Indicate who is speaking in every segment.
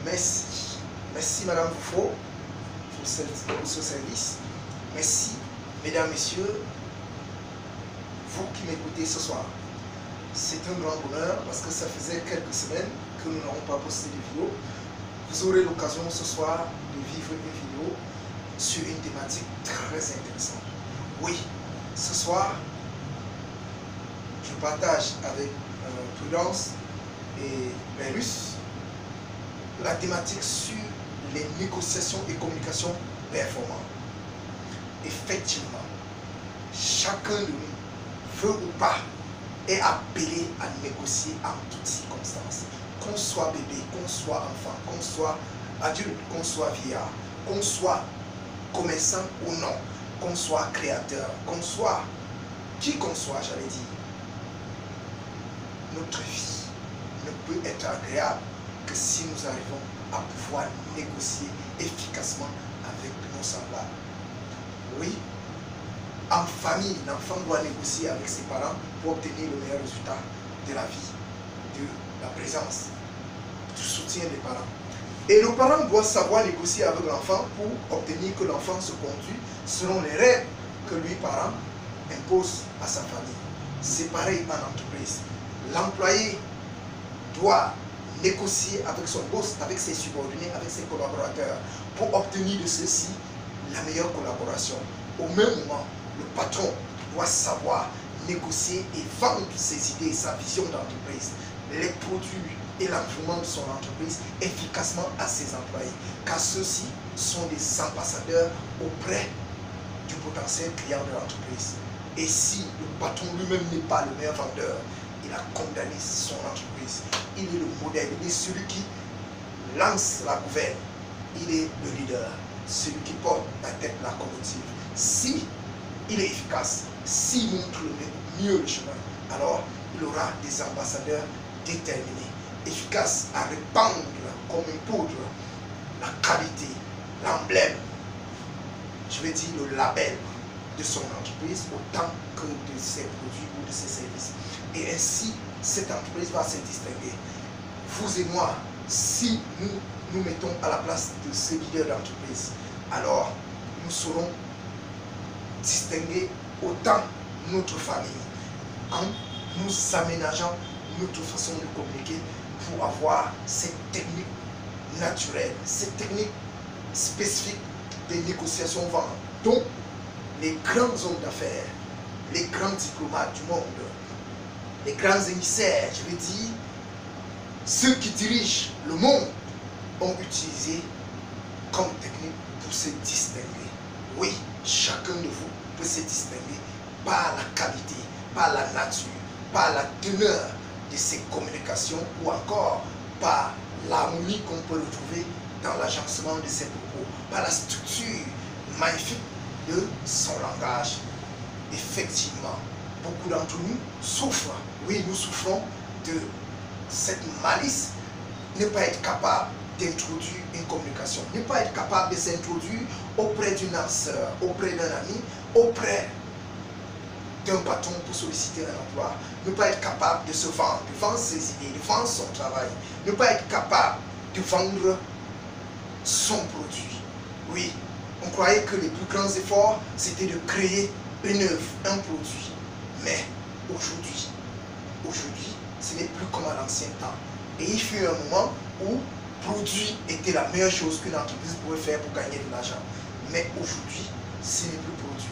Speaker 1: Merci. Merci Madame Foufo pour ce service. Merci Mesdames, Messieurs, vous qui m'écoutez ce soir. C'est un grand bonheur parce que ça faisait quelques semaines que nous n'avons pas posté de vidéo. Vous aurez l'occasion ce soir de vivre une vidéo sur une thématique très intéressante. Oui, ce soir, je partage avec Prudence et Berus la thématique sur les négociations et communications performantes. Effectivement, chacun de nous, veut ou pas, est appelé à négocier en toutes circonstances. Qu'on soit bébé, qu'on soit enfant, qu'on soit adulte, qu'on soit vieillard, qu'on soit commerçant ou non, qu'on soit créateur, qu'on soit qui qu'on soit, j'allais dire. Notre vie ne peut être agréable que si nous arrivons à pouvoir négocier efficacement avec nos semblables. Oui, en famille, l'enfant doit négocier avec ses parents pour obtenir le meilleur résultat de la vie, de la présence, du soutien des parents. Et le parent doit savoir négocier avec l'enfant pour obtenir que l'enfant se conduise selon les règles que lui, parent, impose à sa famille. C'est pareil en entreprise. L'employé doit négocier avec son boss, avec ses subordonnés, avec ses collaborateurs pour obtenir de ceux-ci la meilleure collaboration. Au même moment, le patron doit savoir négocier et vendre ses idées, sa vision d'entreprise, les produits et l'environnement de son entreprise efficacement à ses employés, car ceux-ci sont des ambassadeurs auprès du potentiel client de l'entreprise. Et si le patron lui-même n'est pas le meilleur vendeur, il a condamné son entreprise. Il est le modèle, il est celui qui lance la gouverne, il est le leader, celui qui porte la tête de la locomotive. Si il est efficace, s'il montre mieux le chemin, alors il aura des ambassadeurs déterminés, efficaces à répandre comme une poudre la qualité, l'emblème, je vais dire le label de son entreprise autant que de ses produits ou de ses services. Et ainsi, cette entreprise va se distinguer. Vous et moi, si nous nous mettons à la place de ce leader d'entreprise, alors nous serons distinguer autant notre famille en nous aménageant notre façon de communiquer pour avoir cette technique naturelle, cette technique spécifique des négociations vendantes dont les grands hommes d'affaires, les grands diplomates du monde, les grands émissaires, je veux dire, ceux qui dirigent le monde ont utilisé comme technique pour se distinguer. Oui, chacun de vous peut se distinguer par la qualité, par la nature, par la teneur de ses communications ou encore par l'harmonie qu'on peut retrouver dans l'agencement de ses propos, par la structure magnifique de son langage. Effectivement, beaucoup d'entre nous souffrent. Oui, nous souffrons de cette malice, ne pas être capable d'introduire une communication, ne pas être capable de s'introduire auprès d'une sœur, auprès d'un ami, auprès d'un patron pour solliciter un emploi, ne pas être capable de se vendre, de vendre ses idées, de vendre son travail, ne pas être capable de vendre son produit. Oui, on croyait que les plus grands efforts, c'était de créer une œuvre, un produit. Mais aujourd'hui, ce n'est plus comme à l'ancien temps. Et il fut un moment où produit était la meilleure chose qu'une entreprise pouvait faire pour gagner de l'argent. Mais aujourd'hui, ce n'est plus produit.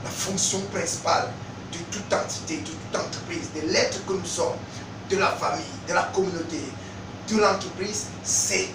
Speaker 1: La fonction principale de toute entité, de toute entreprise, de l'être que nous sommes, de la famille, de la communauté, de l'entreprise, c'est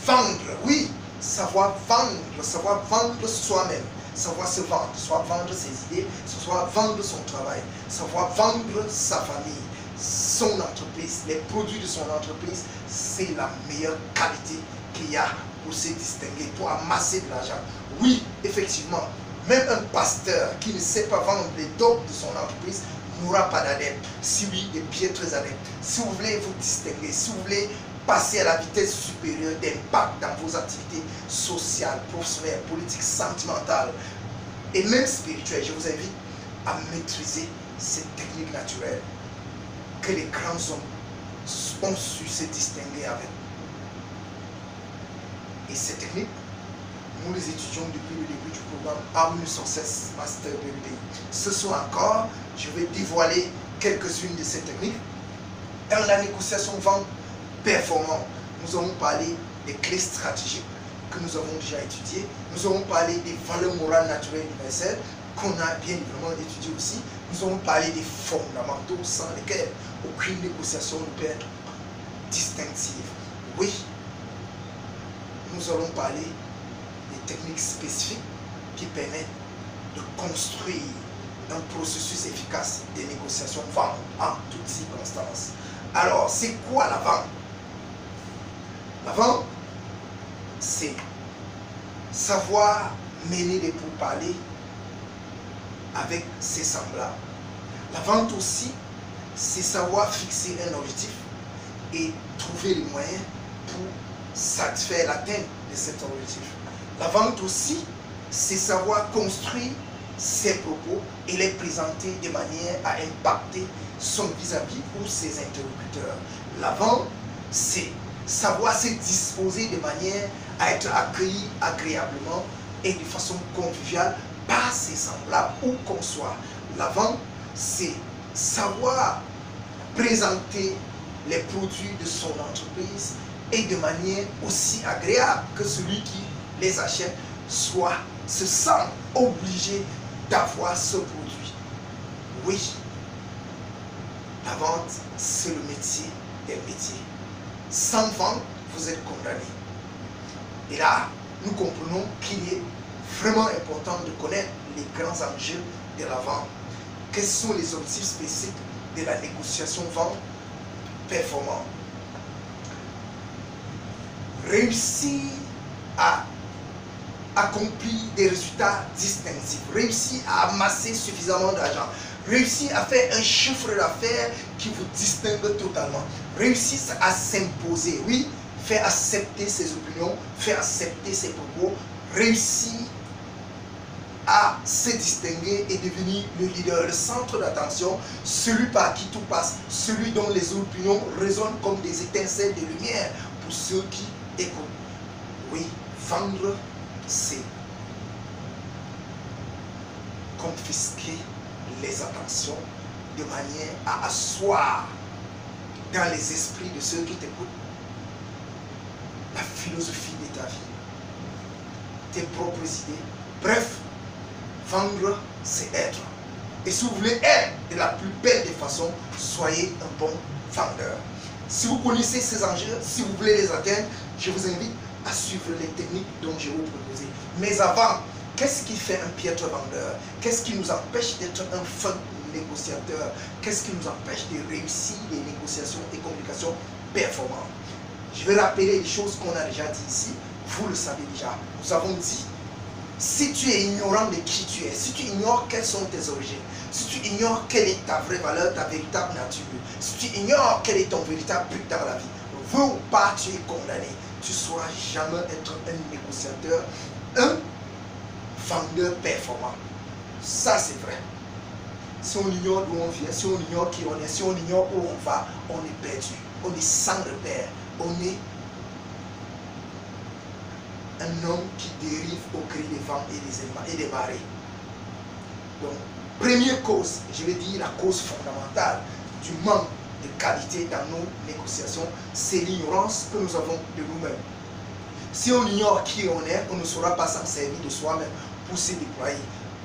Speaker 1: vendre. Oui, savoir vendre soi-même, savoir se vendre, soit vendre ses idées, soit vendre son travail, savoir vendre sa famille, son entreprise, les produits de son entreprise, c'est la meilleure qualité qu'il y a pour se distinguer, pour amasser de l'argent. Oui, effectivement, même un pasteur qui ne sait pas vendre les dogmes de son entreprise n'aura pas d'adeptes. Si oui, des piètres adeptes. Si vous voulez vous distinguer, si vous voulez passer à la vitesse supérieure d'impact dans vos activités sociales, professionnelles, politiques, sentimentales et même spirituelles, je vous invite à maîtriser cette technique naturelle que les grands hommes ont su se distinguer avec. Et ces techniques, nous les étudions depuis le début du programme A1916 Master BBI. Ce soir encore, je vais dévoiler quelques-unes de ces techniques. Dans la négociation vente performante, nous allons parler des clés stratégiques que nous avons déjà étudiées. Nous allons parler des valeurs morales naturelles universelles qu'on a bien évidemment étudiées aussi. Nous allons parler des fondamentaux sans lesquels aucune négociation ne peut être distinctive. Oui, nous allons parler des techniques spécifiques qui permettent de construire un processus efficace de négociation vente en toutes circonstances. Alors, c'est quoi la vente? La vente, c'est savoir mener des pourparlers avec ses semblables. La vente aussi, c'est savoir fixer un objectif et trouver les moyens pour satisfaire l'atteinte de cet objectif. La vente aussi, c'est savoir construire ses propos et les présenter de manière à impacter son vis-à-vis ou ses interlocuteurs. La vente, c'est savoir se disposer de manière à être accueilli agréablement et de façon conviviale par ses semblables où qu'on soit. La vente, c'est savoir présenter les produits de son entreprise et de manière aussi agréable que celui qui les achète se sent obligé d'avoir ce produit. Oui, la vente, c'est le métier des métiers. Sans vente, vous êtes condamné. Et là, nous comprenons qu'il est vraiment important de connaître les grands enjeux de la vente. Quels sont les objectifs spécifiques de la négociation vente performante? Réussir à accomplir des résultats distinctifs, réussir à amasser suffisamment d'argent, réussir à faire un chiffre d'affaires qui vous distingue totalement, réussir à s'imposer, oui, faire accepter ses opinions, faire accepter ses propos, réussir à se distinguer et devenir le leader, le centre d'attention, celui par qui tout passe, celui dont les opinions résonnent comme des étincelles de lumière pour ceux qui écoutent. Oui, vendre, c'est confisquer les attentions de manière à asseoir dans les esprits de ceux qui t'écoutent la philosophie de ta vie, tes propres idées. Bref, vendre, c'est être. Et si vous voulez être de la plus belle des façons, soyez un bon vendeur. Si vous connaissez ces enjeux, si vous voulez les atteindre, je vous invite à suivre les techniques dont je vais vous proposer. Mais avant, qu'est-ce qui fait un piètre vendeur? Qu'est-ce qui nous empêche d'être un fin négociateur? Qu'est-ce qui nous empêche de réussir les négociations et communications performantes? Je vais rappeler les choses qu'on a déjà dit ici. Vous le savez déjà. Nous avons dit, si tu es ignorant de qui tu es, si tu ignores quelles sont tes origines, si tu ignores quelle est ta vraie valeur, ta véritable nature, si tu ignores quel est ton véritable but dans la vie, veux ou pas, tu es condamné. Tu ne sauras jamais être un négociateur, un vendeur performant. Ça, c'est vrai. Si on ignore d'où on vient, si on ignore qui on est, si on ignore où on va, on est perdu. On est sans repère. On est un homme qui dérive au cri des vents et des marées. Donc, première cause, je vais dire la cause fondamentale du manque de qualité dans nos négociations, c'est l'ignorance que nous avons de nous-mêmes. Si on ignore qui on est, on ne saura pas s'en servir de soi-même pour se déployer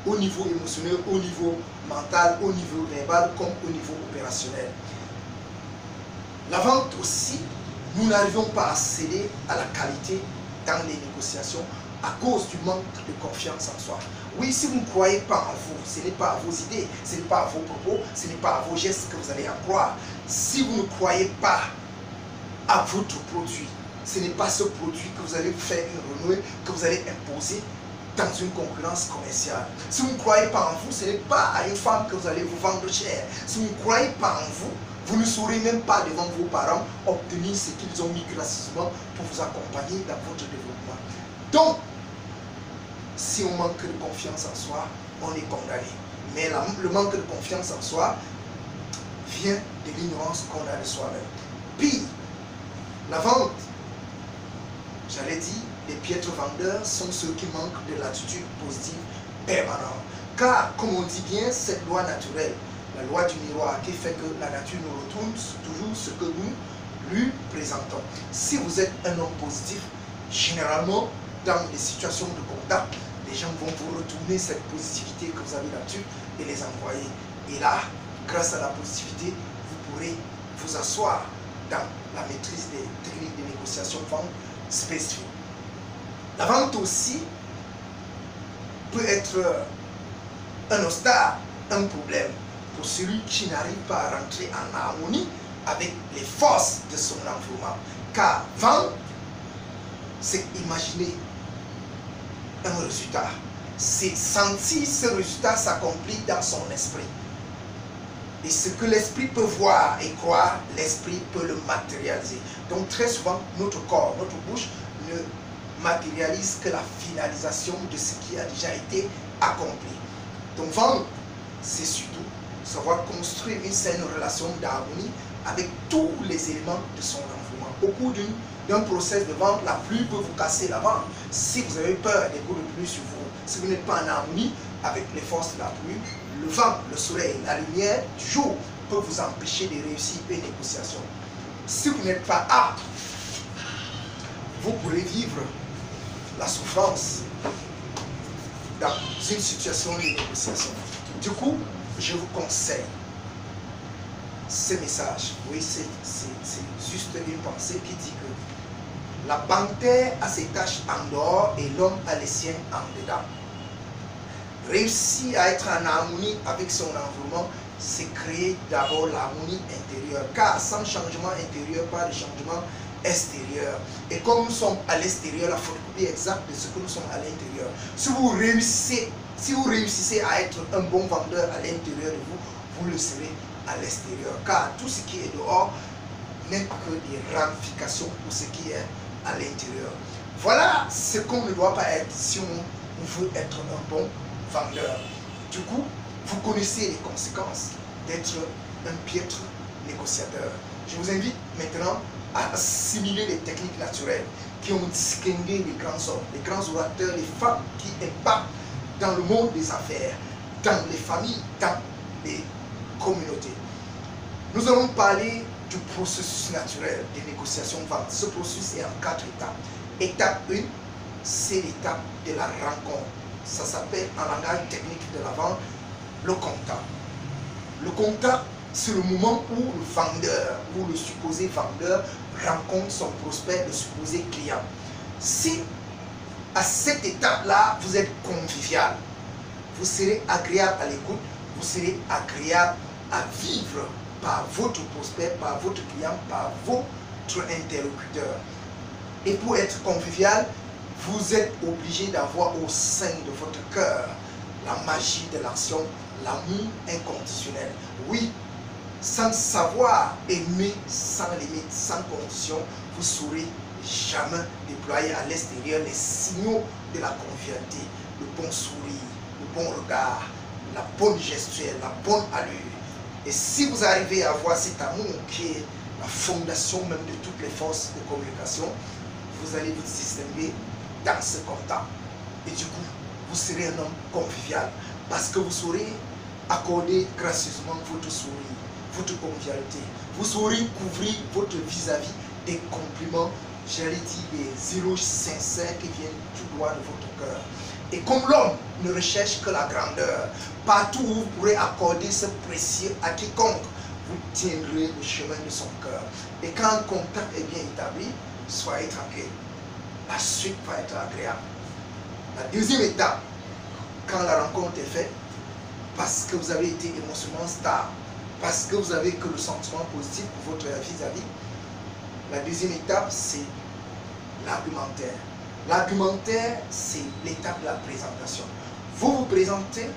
Speaker 1: au niveau émotionnel, au niveau mental, au niveau verbal comme au niveau opérationnel. La vente aussi, nous n'arrivons pas à céder à la qualité dans les négociations à cause du manque de confiance en soi. Oui, si vous ne croyez pas en vous, ce n'est pas à vos idées, ce n'est pas à vos propos, ce n'est pas à vos gestes que vous allez en croire. Si vous ne croyez pas à votre produit, ce n'est pas ce produit que vous allez faire une renouée, que vous allez imposer dans une concurrence commerciale. Si vous ne croyez pas en vous, ce n'est pas à une femme que vous allez vous vendre cher. Si vous ne croyez pas en vous, vous ne saurez même pas devant vos parents obtenir ce qu'ils ont mis gracieusement pour vous accompagner dans votre développement. Donc, si on manque de confiance en soi, on est condamné. Mais le manque de confiance en soi vient de l'ignorance qu'on a de soi-même. Puis, la vente j'allais dire, les piètres vendeurs sont ceux qui manquent de l'attitude positive permanente. Car, comme on dit bien, cette loi naturelle, la loi du miroir qui fait que la nature nous retourne toujours ce que nous lui présentons. Si vous êtes un homme positif, généralement, dans les situations de contact, les gens vont vous retourner cette positivité que vous avez là-dessus et les envoyer. Et là, grâce à la positivité, vous pourrez vous asseoir dans la maîtrise des techniques de négociation de vente spécifiques. La vente aussi peut être un obstacle, un problème pour celui qui n'arrive pas à rentrer en harmonie avec les forces de son environnement. Car vendre, c'est imaginer un résultat. C'est sentir ce résultat s'accomplir dans son esprit. Et ce que l'esprit peut voir et croire, l'esprit peut le matérialiser. Donc très souvent, notre corps, notre bouche ne matérialise que la finalisation de ce qui a déjà été accompli. Donc vendre, c'est surtout savoir construire une saine relation d'harmonie avec tous les éléments de son environnement. Au cours d'un process de vente, la pluie peut vous casser la vente. Si vous avez peur des coups de pluie sur vous, si vous n'êtes pas en harmonie avec les forces de la pluie, le vent, le soleil, la lumière du jour peut vous empêcher de réussir une négociation. Si vous n'êtes pas apte, vous pourrez vivre la souffrance dans une situation de négociation. Du coup, je vous conseille ce message. Oui, c'est juste une pensée qui dit que la panthère a ses tâches en dehors et l'homme a les siens en dedans. Réussir à être en harmonie avec son environnement, c'est créer d'abord l'harmonie intérieure. Car sans changement intérieur, pas de changement extérieur. Et comme nous sommes à l'extérieur, la photocopie exacte de ce que nous sommes à l'intérieur. Si vous réussissez à être un bon vendeur à l'intérieur de vous, vous le serez à l'extérieur. Car tout ce qui est dehors n'est que des ramifications pour ce qui est à l'intérieur. Voilà ce qu'on ne doit pas être si on veut être un bon vendeur. Du coup, vous connaissez les conséquences d'être un piètre négociateur. Je vous invite maintenant à assimiler les techniques naturelles qui ont distingué les grands hommes, les grands orateurs, les femmes qui impactent dans le monde des affaires, dans les familles, dans les communautés. Nous allons parler du processus naturel des négociations de vente. Ce processus est en 4 étapes. Étape 1, c'est l'étape de la rencontre. Ça s'appelle en langage technique de la vente le contact. Le contact, c'est le moment où le vendeur ou le supposé vendeur rencontre son prospect, le supposé client. Si à cette étape-là, vous êtes convivial, vous serez agréable à l'écoute, vous serez agréable à vivre par votre prospect, par votre client, par votre interlocuteur. Et pour être convivial, vous êtes obligé d'avoir au sein de votre cœur la magie de l'action, l'amour inconditionnel. Oui, sans savoir aimer, sans limite, sans condition, vous ne saurez jamais déployer à l'extérieur les signaux de la convivialité, le bon sourire, le bon regard, la bonne gestuelle, la bonne allure. Et si vous arrivez à avoir cet amour qui est la fondation même de toutes les forces de communication, vous allez vous distinguer dans ce contact. Et du coup, vous serez un homme convivial parce que vous saurez accorder gracieusement votre sourire, votre convivialité. Vous saurez couvrir votre vis-à-vis des compliments, j'allais dire des éloges sincères qui viennent tout droit de votre cœur. Et comme l'homme ne recherche que la grandeur, partout où vous pourrez accorder ce précieux à quiconque, vous tiendrez le chemin de son cœur. Et quand un contact est bien établi, soyez tranquille. La suite va être agréable. La deuxième étape, quand la rencontre est faite, parce que vous avez été émotionnellement stable, parce que vous avez que le sentiment positif pour votre vis-à-vis, la deuxième étape, c'est l'argumentaire. L'argumentaire, c'est l'étape de la présentation. Vous présentez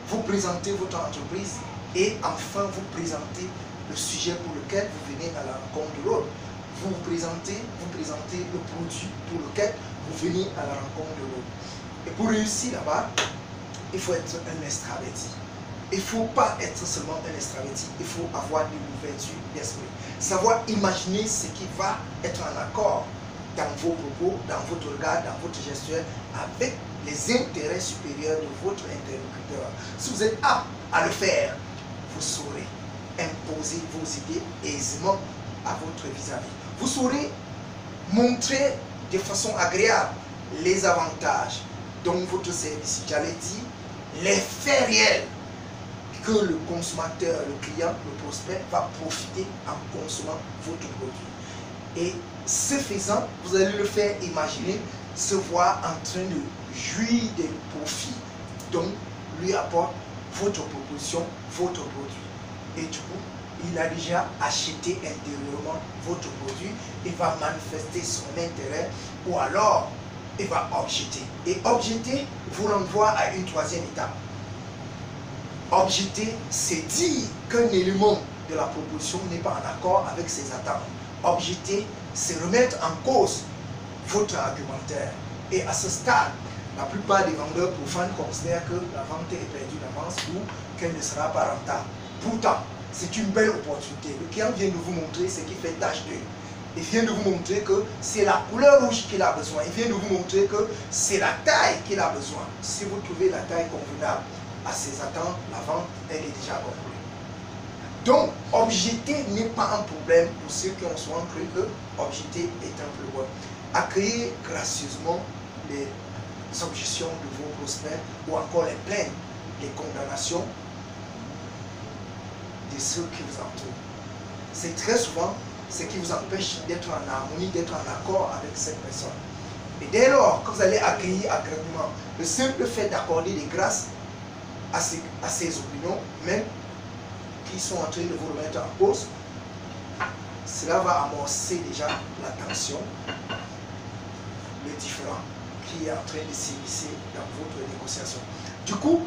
Speaker 1: votre entreprise et enfin vous présentez le sujet pour lequel vous venez à la rencontre de l'autre. Vous présentez le produit pour lequel vous venez à la rencontre de l'autre. Et pour réussir là-bas, il faut être un extraverti. Il ne faut pas être seulement un extraverti, il faut avoir une ouverture d'esprit. Savoir imaginer ce qui va être en accord dans vos propos, dans votre regard, dans votre gestuelle, avec les intérêts supérieurs de votre interlocuteur. Si vous êtes apte à le faire, vous saurez imposer vos idées aisément à votre vis-à-vis. Vous saurez montrer de façon agréable les avantages dont votre service, j'allais dire, les faits réels que le consommateur, le client, le prospect va profiter en consommant votre produit. Et ce faisant, vous allez le faire imaginer, se voir en train de jouir des profits dont lui apporte votre proposition, votre produit. Et du coup, il a déjà acheté intérieurement votre produit, il va manifester son intérêt ou alors il va objecter. Et objecter vous renvoie à une troisième étape. Objecter, c'est dire qu'un élément de la proposition n'est pas en accord avec ses attentes. Objecter, c'est remettre en cause votre argumentaire. Et à ce stade, la plupart des vendeurs profanes considèrent que la vente est perdue d'avance ou qu'elle ne sera pas rentable. Pourtant, c'est une belle opportunité. Le client vient de vous montrer ce qui fait tache d'huile. Il vient de vous montrer que c'est la couleur rouge qu'il a besoin. Il vient de vous montrer que c'est la taille qu'il a besoin. Si vous trouvez la taille convenable à ses attentes, la vente, elle est déjà conclue. Donc, objecter n'est pas un problème pour ceux qui ont souvent cru que objecter est un problème. Accueillez gracieusement les objections de vos prospects ou encore les plaintes, les condamnations de ceux qui vous entourent. C'est très souvent ce qui vous empêche d'être en harmonie, d'être en accord avec cette personne. Et dès lors que vous allez accueillir agréablement, le simple fait d'accorder des grâces à ses opinions, même qui sont en train de vous remettre en cause, cela va amorcer déjà la tension, le différend qui est en train de s'immiscer dans votre négociation. Du coup,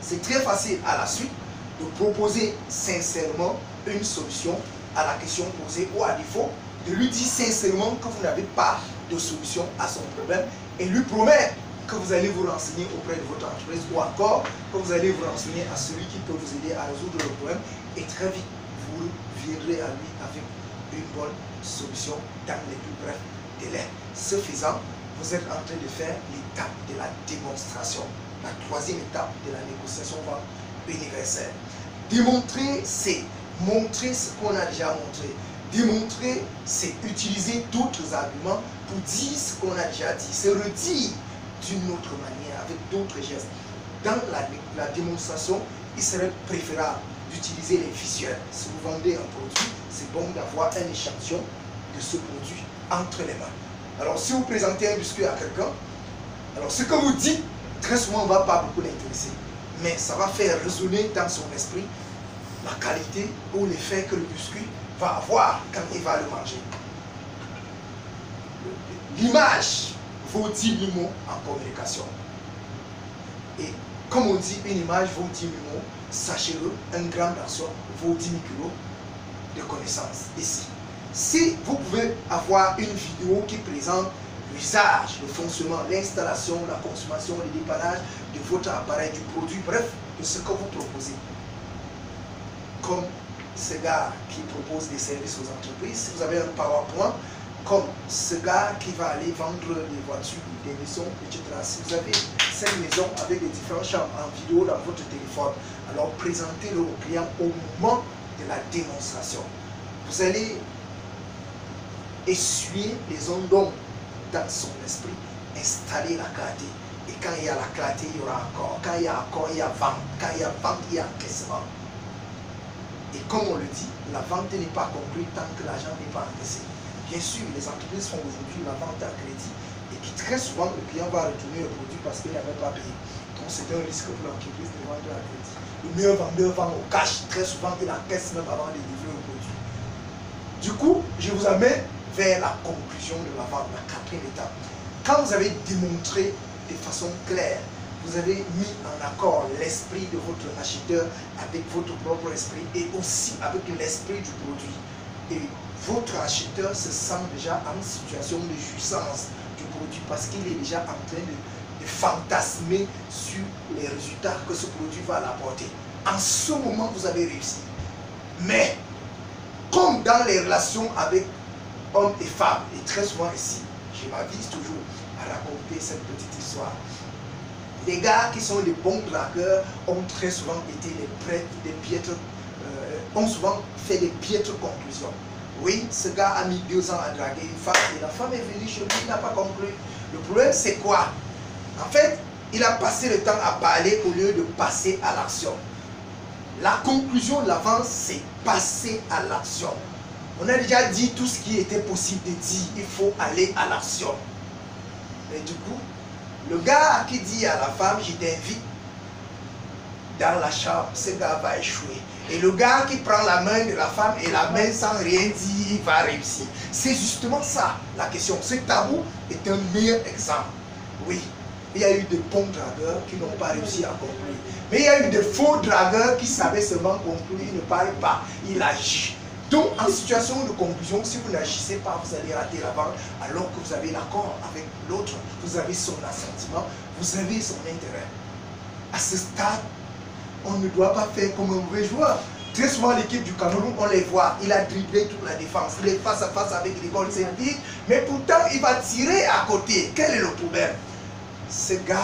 Speaker 1: c'est très facile à la suite de proposer sincèrement une solution à la question posée ou à défaut de lui dire sincèrement que vous n'avez pas de solution à son problème et lui promettre que vous allez vous renseigner auprès de votre entreprise ou encore que vous allez vous renseigner à celui qui peut vous aider à résoudre le problème et très vite vous viendrez à lui avec une bonne solution dans les plus brefs délais. Ce faisant, vous êtes en train de faire l'étape de la démonstration, la troisième étape de la négociation vente universelle. Démontrer, c'est montrer ce qu'on a déjà montré. Démontrer, c'est utiliser d'autres arguments pour dire ce qu'on a déjà dit. C'est redire d'une autre manière, avec d'autres gestes. Dans la démonstration, il serait préférable d'utiliser les visuels. Si vous vendez un produit, c'est bon d'avoir un échantillon de ce produit entre les mains. Alors, si vous présentez un biscuit à quelqu'un, alors ce que vous dites, très souvent, ne va pas beaucoup l'intéresser. Mais ça va faire résonner dans son esprit la qualité ou l'effet que le biscuit va avoir quand il va le manger. L'image vaut 10 000 mots en communication. Et comme on dit, une image vaut 10 000 mots, sachez-le, un gramme d'argent vaut 10 000 kilos de connaissances ici. Si vous pouvez avoir une vidéo qui présente l'usage, le fonctionnement, l'installation, la consommation, le dépannage de votre appareil, du produit, bref, de ce que vous proposez. Comme ce gars qui propose des services aux entreprises, si vous avez un PowerPoint, comme ce gars qui va aller vendre des voitures, des maisons, etc. Si vous avez cette maison avec des différentes chambres en vidéo dans votre téléphone, alors présentez-le au client au moment de la démonstration. Vous allez essuyer les ondes dans son esprit, installer la clarté. Et quand il y a la clarté, il y aura accord. Quand il y a accord, il y a vente. Quand il y a vente, il y a encaissement. Et comme on le dit, la vente n'est pas conclue tant que l'argent n'est pas encaissé. Bien sûr, les entreprises font aujourd'hui la vente à crédit et qui très souvent, le client va retourner le produit parce qu'il n'avait pas payé. Donc c'est un risque pour l'entreprise de vendre à crédit. Le meilleur vendeur vend au cash, très souvent il encaisse même avant de livrer le produit. Du coup, je vous amène vers la conclusion de la vente, la quatrième étape. Quand vous avez démontré de façon claire, vous avez mis en accord l'esprit de votre acheteur avec votre propre esprit et aussi avec l'esprit du produit. Et votre acheteur se sent déjà en situation de jouissance du produit parce qu'il est déjà en train de fantasmer sur les résultats que ce produit va l'apporter. En ce moment, vous avez réussi. Mais, comme dans les relations avec hommes et femmes. Et très souvent ici, je m'avise toujours à raconter cette petite histoire. Les gars qui sont les bons dragueurs ont très souvent été des piètres, ont souvent fait des piètres conclusions. Oui, ce gars a mis 2 ans à draguer une femme et la femme est venue chez lui, il n'a pas conclu. Le problème c'est quoi? En fait, il a passé le temps à parler au lieu de passer à l'action. La conclusion de l'avance, c'est passer à l'action. On a déjà dit tout ce qui était possible de dire, il faut aller à l'action. Mais du coup, le gars qui dit à la femme, je t'invite dans la chambre, ce gars va échouer. Et le gars qui prend la main de la femme et la main sans rien dire, il va réussir. C'est justement ça la question. Ce tabou est un meilleur exemple. Oui, il y a eu de bons dragueurs qui n'ont pas réussi à conclure. Mais il y a eu de faux dragueurs qui savaient seulement conclure, ils ne parlent pas, ils agissent. Donc, en situation de conclusion, si vous n'agissez pas, vous allez rater la vente, alors que vous avez l'accord avec l'autre, vous avez son assentiment, vous avez son intérêt. À ce stade, on ne doit pas faire comme un mauvais joueur. Très souvent, l'équipe du Cameroun, on les voit, il a dribblé toute la défense, il est face à face avec les goals Saint-Denis, mais pourtant, il va tirer à côté. Quel est le problème? Ce gars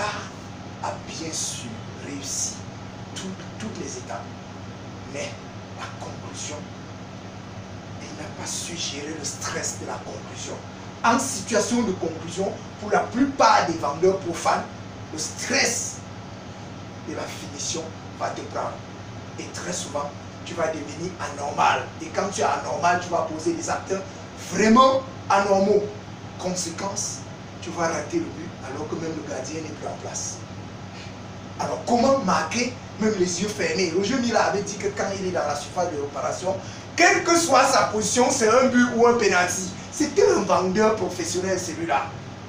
Speaker 1: a bien sûr réussi toutes les étapes, mais la conclusion, il n'a pas su gérer le stress de la conclusion. En situation de conclusion, pour la plupart des vendeurs profanes, le stress de la finition va te prendre. Et très souvent, tu vas devenir anormal. Et quand tu es anormal, tu vas poser des actes vraiment anormaux. Conséquence, tu vas rater le but alors que même le gardien n'est plus en place. Alors comment marquer même les yeux fermés? Roger Mila avait dit que quand il est dans la surface de réparation, quelle que soit sa position, c'est un but ou un penalty. C'était un vendeur professionnel celui-là.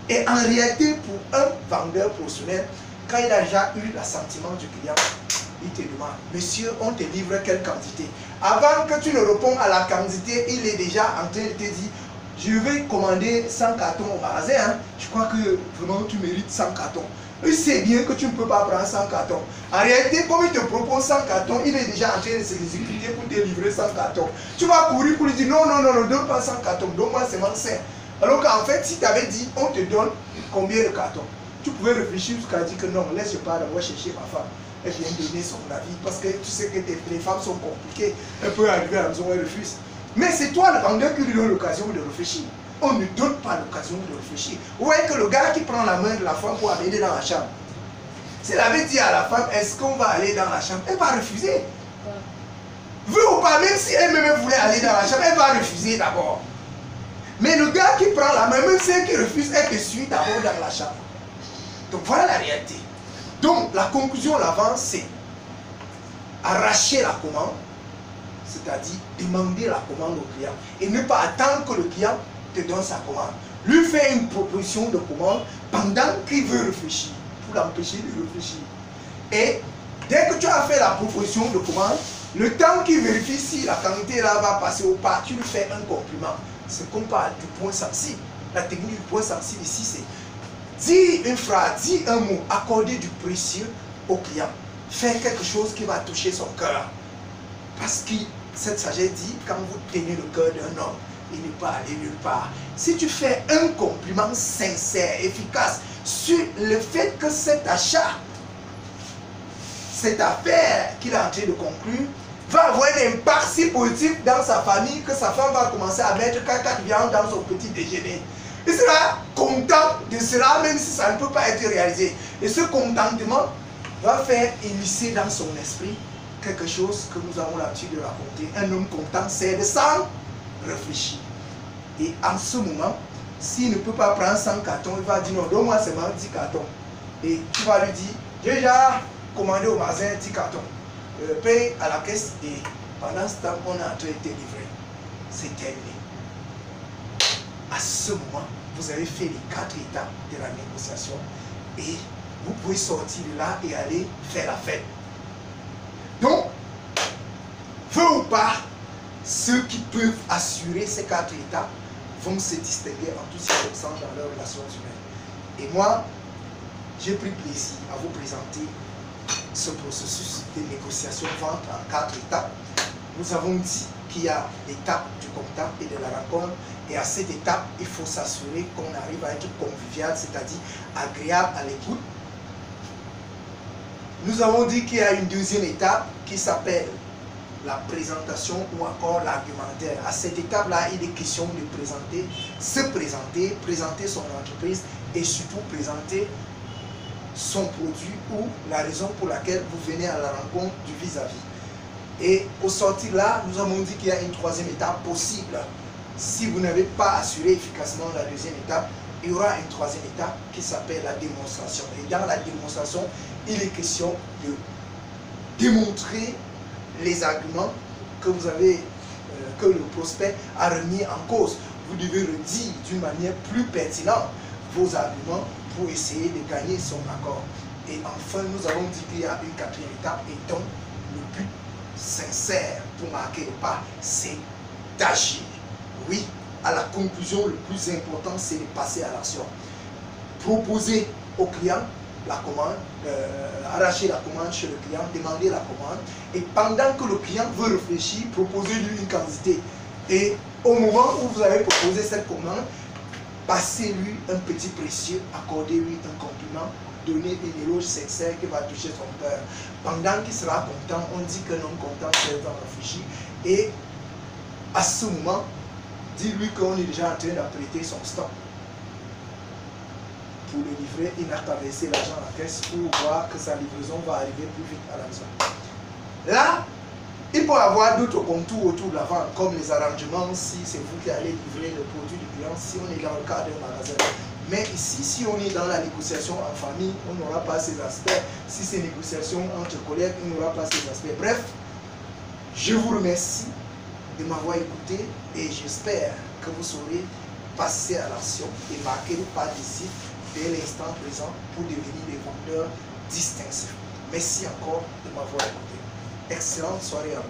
Speaker 1: Et en réalité, pour un vendeur professionnel, quand il a déjà eu l'assentiment du client, il te demande, monsieur, on te livre quelle quantité? Avant que tu ne répondes à la quantité, il est déjà en train de te dire, je vais commander 100 cartons au magasin, hein. Je crois que vraiment tu mérites 100 cartons. Il sait bien que tu ne peux pas prendre 100 cartons. En réalité, comme il te propose 100 cartons, il est déjà en train de se exécuter pour te livrer 100 cartons. Tu vas courir pour lui dire, non, non, non, ne donne pas 100 cartons, donne-moi seulement 5. Alors qu'en fait, si tu avais dit, on te donne combien de cartons, tu pouvais réfléchir jusqu'à dire que non, laisse pas d'abord chercher ma femme. Elle vient donner son avis parce que tu sais que les femmes sont compliquées. Elle peut arriver à la maison, elle refuse. Mais c'est toi le vendeur qui lui donne l'occasion de réfléchir. On ne donne pas l'occasion de réfléchir. Ou est-ce que le gars qui prend la main de la femme pour amener dans la chambre, s'il avait dit à la femme, est-ce qu'on va aller dans la chambre, elle va refuser. Veut ou pas, même si elle-même voulait aller dans la chambre, elle va refuser d'abord. Mais le gars qui prend la main, même si elle qui refuse, elle te suit d'abord dans la chambre. Donc voilà la réalité. Donc la conclusion l'avant, c'est arracher la commande, c'est-à-dire demander la commande au client et ne pas attendre que le client te donne sa commande. Lui faire une proposition de commande pendant qu'il veut réfléchir, pour l'empêcher de réfléchir. Et dès que tu as fait la proposition de commande, le temps qu'il vérifie si la quantité là va passer ou pas, tu lui fais un compliment. C'est comme par du point sensible. La technique du point sensible ici, c'est dire une phrase, dire un mot, accorder du précieux au client. Faire quelque chose qui va toucher son cœur. Parce que cette sagesse dit, quand vous tenez le cœur d'un homme, il n'est pas allé nulle part. Si tu fais un compliment sincère, efficace, sur le fait que cet achat, cette affaire qu'il est en train de conclure, va avoir un impact si positif dans sa famille que sa femme va commencer à mettre 4 viandes dans son petit déjeuner. Il sera content de cela, même si ça ne peut pas être réalisé. Et ce contentement va faire émisser dans son esprit quelque chose que nous avons l'habitude de raconter. Un homme content, c'est de sans réfléchir. Et en ce moment, s'il ne peut pas prendre 100 cartons, il va dire non, donne-moi seulement 10 cartons. Et tu vas lui dire, j'ai déjà commandé au magasin 10 cartons. Paye à la caisse et pendant ce temps, on est en train de te livrer. C'est terminé. À ce moment, vous avez fait les 4 étapes de la négociation et vous pouvez sortir de là et aller faire la fête. Donc, veut ou pas, ceux qui peuvent assurer ces 4 étapes vont se distinguer en toutes circonstances dans leurs relations humaines. Et moi, j'ai pris plaisir à vous présenter ce processus de négociation vente en 4 étapes. Nous avons dit qu'il y a l'étape du contact et de la rencontre, Et à cette étape, il faut s'assurer qu'on arrive à être convivial, c'est-à-dire agréable à l'écoute. Nous avons dit qu'il y a une deuxième étape qui s'appelle la présentation ou encore l'argumentaire. À cette étape-là, il est question de présenter, se présenter, présenter son entreprise et surtout présenter son produit ou la raison pour laquelle vous venez à la rencontre du vis-à-vis. Et au sortir là, nous avons dit qu'il y a une troisième étape possible. Si vous n'avez pas assuré efficacement la deuxième étape, il y aura une troisième étape qui s'appelle la démonstration. Et dans la démonstration, il est question de démontrer les arguments que vous avez, que le prospect a remis en cause. Vous devez redire d'une manière plus pertinente vos arguments pour essayer de gagner son accord. Et enfin, nous avons dit qu'il y a une quatrième étape et donc le but sincère pour marquer le pas, c'est d'agir. Oui, à la conclusion, le plus important, c'est de passer à l'action. Proposer au client la commande, arracher la commande chez le client, demander la commande. Et pendant que le client veut réfléchir, proposez-lui une quantité. Et au moment où vous avez proposé cette commande, passez-lui un petit précieux, accordez-lui un compliment, donnez une éloge sincère qui va toucher son cœur. Pendant qu'il sera content, on dit qu'un homme content c'est un réfléchi. Et à ce moment, dis-lui qu'on est déjà en train d'apprêter son stock. Pour le livrer, il n'a qu'à verser l'argent à la caisse pour voir que sa livraison va arriver plus vite à la maison. Là, il peut y avoir d'autres contours autour de la vente, comme les arrangements, si c'est vous qui allez livrer le produit du client, si on est dans le cadre d'un magasin. Mais ici, si on est dans la négociation en famille, on n'aura pas ces aspects. Si c'est négociation entre collègues, on n'aura pas ces aspects. Bref, je vous remercie de m'avoir écouté et j'espère que vous saurez passer à l'action et marquer le pas d'ici dès l'instant présent pour devenir des vendeurs distinctifs. Merci encore de m'avoir écouté. Excellente soirée à vous.